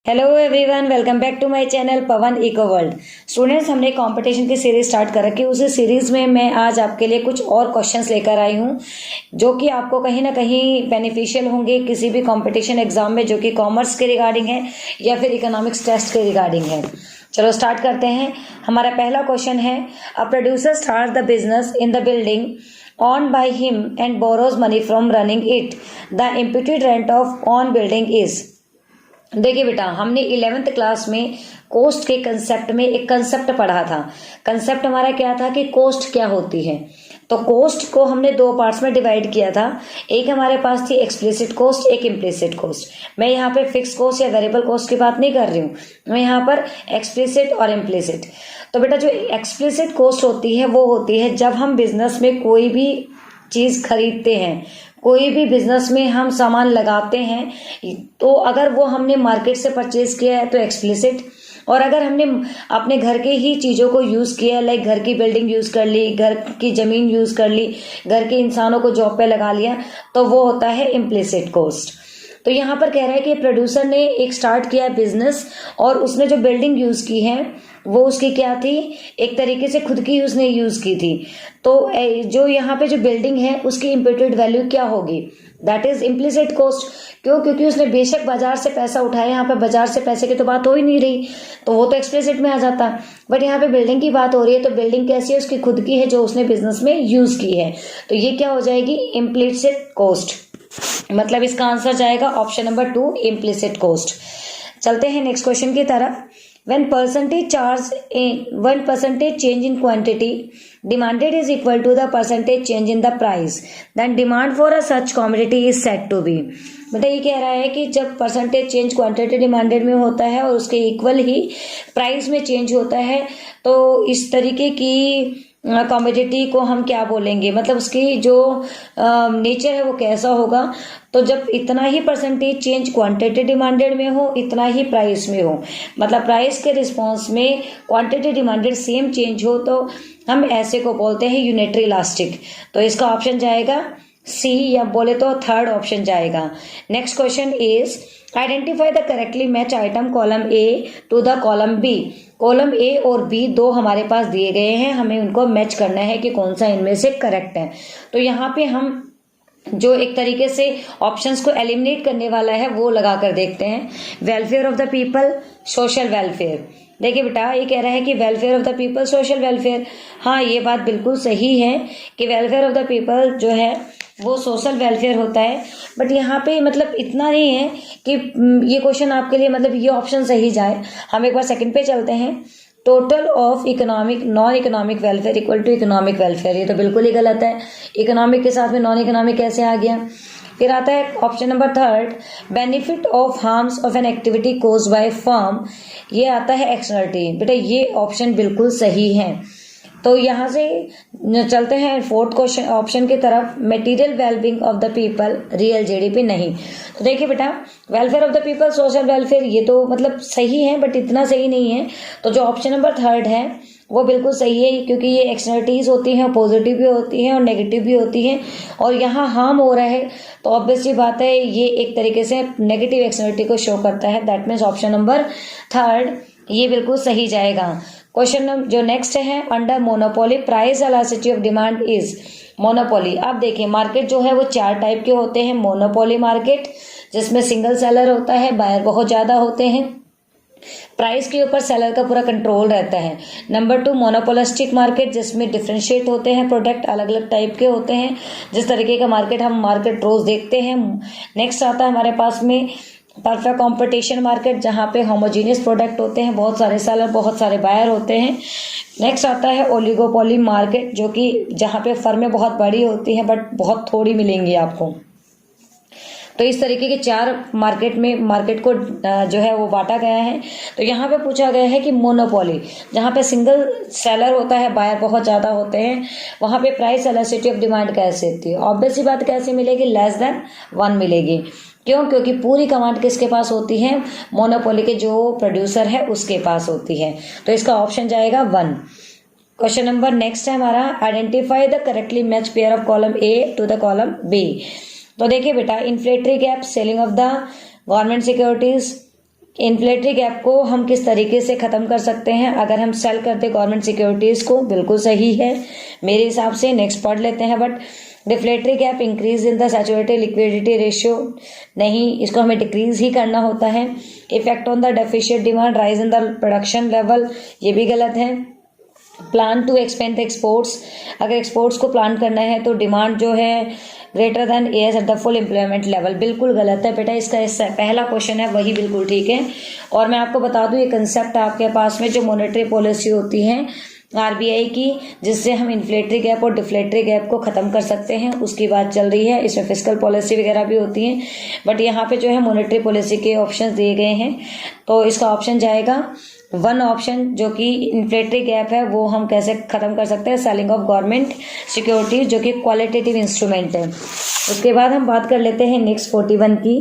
Hello everyone, welcome back to my channel Pawan eco world. Students, हमने competition की series start कर रखी है। उसी सीरीज में मैं आज आपके लिए कुछ और क्वेश्चंस लेकर आई हूं जो कि आपको कहीं ना कहीं बेनिफिशियल होंगे किसी भी कंपटीशन एग्जाम में, जो कि कॉमर्स के रिगार्डिंग है या फिर इकोनॉमिक्स टेस्ट के रिगार्डिंग है। चलो स्टार्ट करते हैं। हमारा पहला क्वेश्चन है, a producer start the business in the building owned by him and borrows money from running it. The imputed rent of on building is। देखिए बेटा, हमने 11th क्लास में कोस्ट के कंसेप्ट में एक कंसेप्ट पढ़ा था। कंसेप्ट हमारा क्या था कि कोस्ट क्या होती है। तो कोस्ट को हमने दो पार्ट्स में डिवाइड किया था। एक हमारे पास थी एक्सप्लिसिट कोस्ट, एक इम्प्लिसिट कोस्ट। मैं यहाँ पे फिक्स कोस्ट या वेरिएबल कोस्ट की बात नहीं कर रही हूँ, मैं यहाँ पर एक्सप्लिसिट और इम्प्लिसिट। तो बेटा, जो एक्सप्लिसिट कोस्ट होती है वो होती है जब हम बिजनेस में कोई भी चीज खरीदते हैं, कोई भी बिजनेस में हम सामान लगाते हैं, तो अगर वो हमने मार्केट से परचेज किया है तो एक्सप्लिसिट, और अगर हमने अपने घर के ही चीज़ों को यूज़ किया, लाइक घर की बिल्डिंग यूज़ कर ली, घर की ज़मीन यूज़ कर ली, घर के इंसानों को जॉब पे लगा लिया, तो वो होता है इम्प्लिसिट कोस्ट। तो यहाँ पर कह रहा है कि प्रोड्यूसर ने एक स्टार्ट किया बिजनेस और उसने जो बिल्डिंग यूज़ की है वो उसकी क्या थी, एक तरीके से खुद की उसने यूज़ की थी। तो जो यहाँ पे जो बिल्डिंग है उसकी इम्प्यूटेड वैल्यू क्या होगी, दैट इज इम्प्लिसिट कोस्ट। क्यों? क्योंकि उसने बेशक बाजार से पैसा उठाया, यहाँ पे बाजार से पैसे की तो बात हो ही नहीं रही, तो वो तो एक्सप्लिसिट में आ जाता। बट यहाँ पे बिल्डिंग की बात हो रही है, तो बिल्डिंग कैसी है, उसकी खुद की है जो उसने बिजनेस में यूज की है, तो ये क्या हो जाएगी, इम्प्लिसिट कोस्ट। मतलब इसका आंसर जाएगा ऑप्शन नंबर 2, इम्प्लिसिट कोस्ट। चलते हैं नेक्स्ट क्वेश्चन की तरफ। When percentage change in quantity demanded is equal to the percentage change in the price, then demand for a such commodity is said to be। बेटा, ये कह रहा है कि जब परसेंटेज चेंज क्वांटिटी डिमांडेड में होता है और उसके इक्वल ही प्राइस में चेंज होता है, तो इस तरीके की कमोडिटी को हम क्या बोलेंगे, मतलब उसकी जो नेचर है वो कैसा होगा। तो जब इतना ही परसेंटेज चेंज क्वांटिटी डिमांडेड में हो, इतना ही प्राइस में हो, मतलब प्राइस के रिस्पॉन्स में क्वांटिटी डिमांडेड सेम चेंज हो, तो हम ऐसे को बोलते हैं यूनिटरी इलास्टिक। तो इसका ऑप्शन जाएगा सी, या बोले तो थर्ड ऑप्शन जाएगा। Next question is, identify the correctly match item column A to the column B. Column A और बी दो हमारे पास दिए गए हैं, हमें उनको मैच करना है कि कौन सा इनमें से करेक्ट है। तो यहाँ पे हम जो एक तरीके से ऑप्शंस को एलिमिनेट करने वाला है वो लगा कर देखते हैं। Welfare of the people, social welfare. देखिए बेटा, ये कह रहा है कि welfare of the people, social welfare. हाँ, ये बात बिल्कुल सही है कि वेलफेयर ऑफ द पीपल जो है वो सोशल वेलफेयर होता है। बट यहाँ पे मतलब इतना नहीं है कि ये क्वेश्चन आपके लिए मतलब ये ऑप्शन सही जाए। हम एक बार सेकंड पे चलते हैं। Total of economic non economic welfare equal to economic welfare, ये तो बिल्कुल ही गलत है। इकोनॉमिक के साथ में नॉन इकोनॉमिक कैसे आ गया। फिर आता है option number third, benefit of harms of an activity cause by firm, ये आता है एक्सटर्नलिटी। बेटा, ये ऑप्शन बिल्कुल सही है। तो यहाँ से चलते हैं फोर्थ क्वेश्चन ऑप्शन की तरफ, material wellbeing of the people, real GDP नहीं। तो देखिए बेटा, welfare of the people, social welfare, ये तो मतलब सही है बट इतना सही नहीं है। तो जो ऑप्शन नंबर थर्ड है वो बिल्कुल सही है, क्योंकि ये एक्सटर्नलिटीज होती हैं, पॉजिटिव भी होती हैं और नेगेटिव भी होती हैं, और यहाँ हार्म हो रहा है तो ऑब्वियसली बात है ये एक तरीके से नेगेटिव एक्सटर्नलिटी को शो करता है। That means option number third ये बिल्कुल सही जाएगा। क्वेश्चन जो नेक्स्ट है, under monopoly price elasticity of demand is. Monopoly, अब देखिए मार्केट जो है वो चार टाइप के होते हैं। मोनोपोली मार्केट जिसमें सिंगल सेलर होता है, बायर बहुत ज्यादा होते हैं, प्राइस के ऊपर सेलर का पूरा कंट्रोल रहता है। नंबर 2 मोनोपोलिस्टिक मार्केट जिसमें डिफरेंशिएट होते हैं, प्रोडक्ट अलग अलग टाइप के होते हैं, जिस तरीके का मार्केट हम मार्केट रोज देखते हैं। नेक्स्ट आता है हमारे पास में परफेक्ट कंपटीशन मार्केट, जहाँ पे होमोजीनियस प्रोडक्ट होते हैं, बहुत सारे सेलर बहुत सारे बायर होते हैं। नेक्स्ट आता है ओलिगोपोली मार्केट, जो कि जहाँ पे फर्में बहुत बड़ी होती हैं बट बहुत थोड़ी मिलेंगी आपको। तो इस तरीके के चार मार्केट को जो है वो बांटा गया है। तो यहाँ पे पूछा गया है कि मोनोपोली, जहाँ पे सिंगल सेलर होता है, बायर बहुत ज़्यादा होते हैं, वहाँ पे प्राइस एलास्टिसिटी ऑफ डिमांड कैसे होती है। ऑब्वियसली बात कैसे मिलेगी, लेस देन 1 मिलेगी। क्यों? क्योंकि पूरी कमांड किसके पास होती है, मोनोपोली के जो प्रोड्यूसर है उसके पास होती है। तो इसका ऑप्शन जाएगा 1। क्वेश्चन नंबर नेक्स्ट है हमारा, identify the correctly match pair of column A to the column B. तो देखिए बेटा, inflationary gap, selling of the government securities, inflationary gap को हम किस तरीके से ख़त्म कर सकते हैं अगर हम सेल करते गवर्नमेंट सिक्योरिटीज़ को, बिल्कुल सही है मेरे हिसाब से। नेक्स्ट पढ़ लेते हैं। But deflationary gap increase in the saturated liquidity ratio, नहीं, इसको हमें डिक्रीज ही करना होता है। Effect on the deficient demand, rise in the production level, ये भी गलत है। Plan to expand the exports, अगर एक्सपोर्ट्स को प्लान करना है तो डिमांड जो है greater than as at the full employment level, बिल्कुल गलत है बेटा। इसका पहला क्वेश्चन है वही बिल्कुल ठीक है। और मैं आपको बता दूं ये कंसेप्ट आपके पास में जो मॉनेटरी पॉलिसी होती है आरबीआई की, जिससे हम इन्फ्लेटरी गैप और डिफ्लेटरी गैप को ख़त्म कर सकते हैं, उसकी बात चल रही है। इसमें फिस्कल पॉलिसी वगैरह भी होती हैं, बट यहाँ पे जो है मॉनेटरी पॉलिसी के ऑप्शन दिए गए हैं, तो इसका ऑप्शन जाएगा वन ऑप्शन, जो कि इन्फ्लेटरी गैप है वो हम कैसे ख़त्म कर सकते हैं, सेलिंग ऑफ गवर्नमेंट सिक्योरिटीज, जो कि क्वालिटेटिव इंस्ट्रूमेंट है। उसके बाद हम बात कर लेते हैं नेक्स्ट 41 की।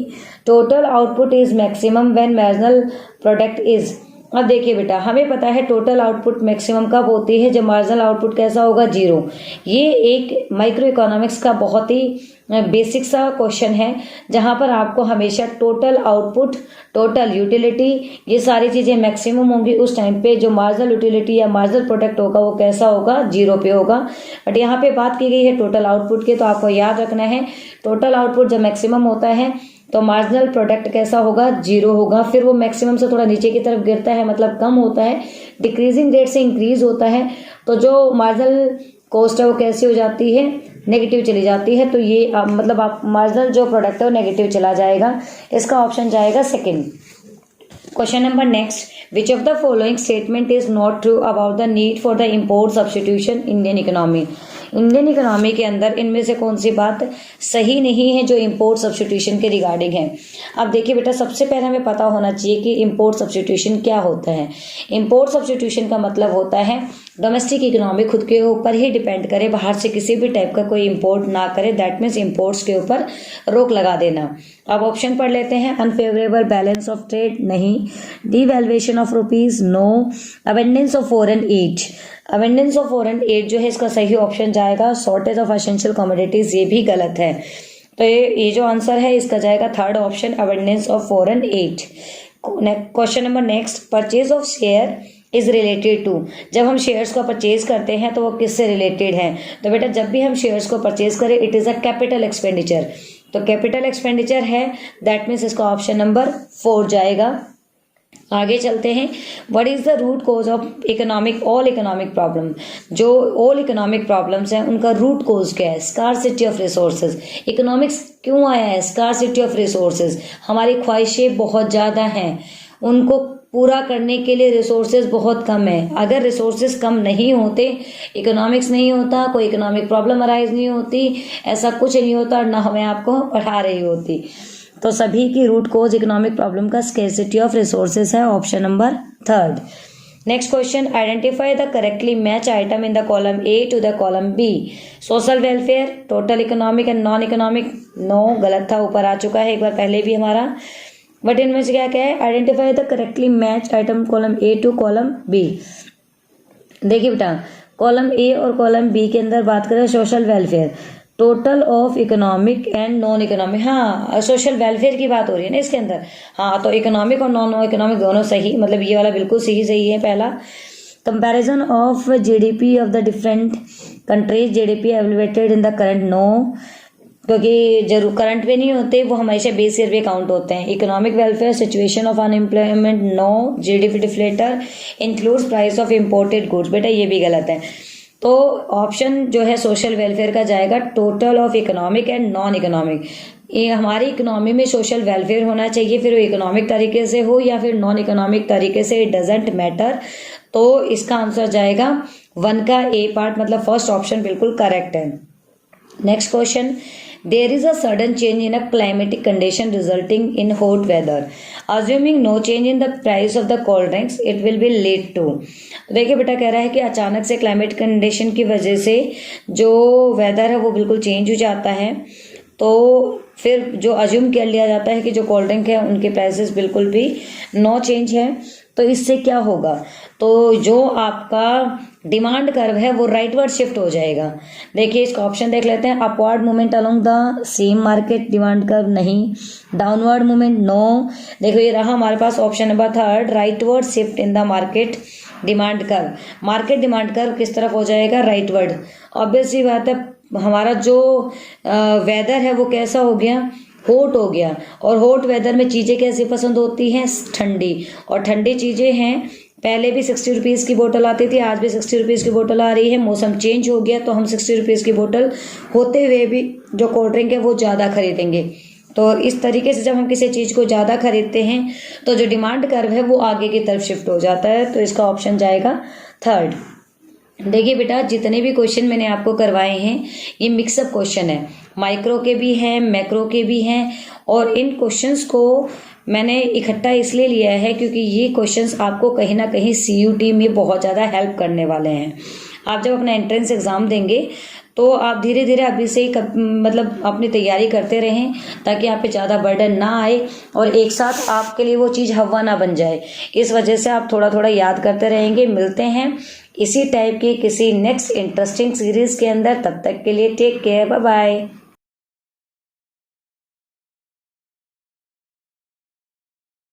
Total output is maximum when marginal product is. अब देखिए बेटा, हमें पता है टोटल आउटपुट मैक्सिमम कब होती है, जब मार्जिनल आउटपुट कैसा होगा, जीरो। ये एक माइक्रो इकोनॉमिक्स का बहुत ही बेसिक सा क्वेश्चन है, जहां पर आपको हमेशा टोटल आउटपुट, टोटल यूटिलिटी, ये सारी चीजें मैक्सिमम होंगी उस टाइम पे। जो मार्जिनल यूटिलिटी या मार्जिनल प्रोडक्ट होगा वो कैसा होगा, जीरो पे होगा। बट यहाँ पे बात की गई है टोटल आउटपुट की, तो आपको याद रखना है टोटल आउटपुट जब मैक्सिमम होता है तो मार्जिनल प्रोडक्ट कैसा होगा, जीरो होगा। फिर वो मैक्सिमम से थोड़ा नीचे की तरफ गिरता है, मतलब कम होता है, डिक्रीजिंग रेट से इंक्रीज होता है, तो जो मार्जिनल कॉस्ट है वो कैसी हो जाती है, नेगेटिव चली जाती है। तो ये मतलब आप मार्जिनल जो प्रोडक्ट है वो नेगेटिव चला जाएगा। इसका ऑप्शन जाएगा second. Question number next, which of the following statement is not true about the need for the import substitution Indian economy. Indian economy के अंदर इनमें से कौन सी बात सही नहीं है जो इम्पोर्ट सब्स्टिट्यूशन के रिगार्डिंग है। अब देखिए बेटा, सबसे पहले हमें पता होना चाहिए कि इम्पोर्ट सब्स्टिट्यूशन क्या होता है। इम्पोर्ट सब्स्टिट्यूशन का मतलब होता है डोमेस्टिक इकोनॉमी खुद के ऊपर ही डिपेंड करे, बाहर से किसी भी टाइप का कोई इम्पोर्ट ना करे, दैट मीन्स इम्पोर्ट्स के ऊपर रोक लगा देना। अब ऑप्शन पढ़ लेते हैं। अनफेवरेबल बैलेंस ऑफ ट्रेड, नहीं। Devaluation of rupees, no. Abundance of foreign aid, abundance of foreign aid जो है इसका सही ऑप्शन जाएगा। शॉर्टेज ऑफ एसेंशियल कमोडिटीज, ये भी गलत है। तो ये जो आंसर है इसका जाएगा third option, abundance of foreign aid. Question number next, purchase of share is related to. जब हम शेयर्स को परचेज करते हैं तो वो किससे रिलेटेड है, तो बेटा जब भी हम शेयर्स को परचेज करें it is a capital expenditure, तो कैपिटल एक्सपेंडिचर है, दैट मीन्स इसका ऑप्शन नंबर 4 जाएगा। आगे चलते हैं। What is the root cause of economic all economic problem. जो ऑल इकोनॉमिक प्रॉब्लम्स हैं उनका रूट कोज क्या है, स्कार्सिटी ऑफ रिसोर्सेज। इकोनॉमिक्स क्यों आया है, स्कार्सिटी ऑफ रिसोर्सेज। हमारी ख्वाहिशें बहुत ज़्यादा हैं, उनको पूरा करने के लिए रिसोर्सेज बहुत कम है। अगर रिसोर्सेज कम नहीं होते, इकोनॉमिक्स नहीं होता, कोई इकोनॉमिक प्रॉब्लम अराइज नहीं होती, ऐसा कुछ नहीं होता, ना हमें आपको पढ़ा रही होती। तो सभी की रूट कोज इकोनॉमिक प्रॉब्लम का स्केर्सिटी ऑफ रिसोर्सेज है, option number 3। Next question, identify the correctly match item in the column A to the column B. Social welfare, total economic and non economic, no, गलत था, ऊपर आ चुका है एक बार पहले भी हमारा। बट इनमें से क्या क्या है, identify the correctly match item column A to column B. देखिए बेटा, कॉलम ए और कॉलम बी के अंदर बात करें social welfare, total of economic and non economic, हाँ सोशल वेलफेयर की बात हो रही है ना इसके अंदर। हाँ, तो इकोनॉमिक और नॉन इकोनॉमिक दोनों सही, मतलब ये वाला बिल्कुल सही है पहला। Comparison of GDP of the different countries, GDP evaluated in the current, no, क्योंकि जरूर करंट पे नहीं होते, वो हमेशा बेस ईयर पे काउंट होते हैं। Economic welfare, situation of unemployment, no. GDP deflator includes price of imported goods, बेटा ये भी गलत है। तो ऑप्शन जो है सोशल वेलफेयर का जाएगा, total of economic and non economic. ये हमारी इकोनॉमी में सोशल वेलफेयर होना चाहिए, फिर वो इकोनॉमिक तरीके से हो या फिर नॉन इकोनॉमिक तरीके से, इट डजेंट मैटर। तो इसका आंसर जाएगा 1 का ए पार्ट, मतलब फर्स्ट ऑप्शन बिल्कुल करेक्ट है। Next question, there is a sudden change in a climatic condition resulting in hot weather. Assuming no change in the price of the cold drinks, it will be lead to. देखिए बेटा, कह रहा है कि अचानक से climate condition की वजह से जो वेदर है वो बिल्कुल चेंज हो जाता है, तो फिर जो अज्यूम कर लिया जाता है कि जो कोल्ड ड्रिंक है उनके प्राइसेस बिल्कुल भी नो चेंज है। तो इससे क्या होगा, तो जो आपका डिमांड कर्व है वो राइटवर्ड शिफ्ट हो जाएगा। देखिए इसका ऑप्शन देख लेते हैं। Upward movement along the same market demand curve, नहीं। Downward movement, no. देखो ये रहा हमारे पास option number third, rightward shift in the market demand curve. Market demand curve किस तरफ हो जाएगा, राइटवर्ड। ऑब्वियसली बात है, हमारा जो वेदर है वो कैसा हो गया, हॉट हो गया। और हॉट वेदर में चीज़ें कैसी पसंद होती हैं, ठंडी। और ठंडी चीज़ें हैं, पहले भी 60 रुपीज़ की बोतल आती थी, आज भी 60 रुपीज़ की बोतल आ रही है। मौसम चेंज हो गया तो हम 60 रुपीज़ की बोतल होते हुए भी जो कोल्ड ड्रिंक है वो ज़्यादा खरीदेंगे। तो इस तरीके से जब हम किसी चीज़ को ज़्यादा खरीदते हैं तो जो डिमांड कर्व है वो आगे की तरफ शिफ्ट हो जाता है। तो इसका ऑप्शन जाएगा थर्ड। देखिए बेटा, जितने भी क्वेश्चन मैंने आपको करवाए हैं ये मिक्सअप क्वेश्चन है, माइक्रो के भी हैं, मैक्रो के भी हैं। और इन क्वेश्चंस को मैंने इकट्ठा इसलिए लिया है क्योंकि ये क्वेश्चंस आपको कहीं ना कहीं CUT में बहुत ज़्यादा हेल्प करने वाले हैं। आप जब अपना एंट्रेंस एग्ज़ाम देंगे तो आप धीरे धीरे अभी से ही मतलब अपनी तैयारी करते रहें ताकि आप पे ज़्यादा बर्डन ना आए और एक साथ आपके लिए वो चीज़ हवा ना बन जाए। इस वजह से आप थोड़ा थोड़ा याद करते रहेंगे। मिलते हैं इसी टाइप की किसी नेक्स्ट इंटरेस्टिंग सीरीज़ के अंदर, तब तक के लिए टेक केयर, बाय बाय।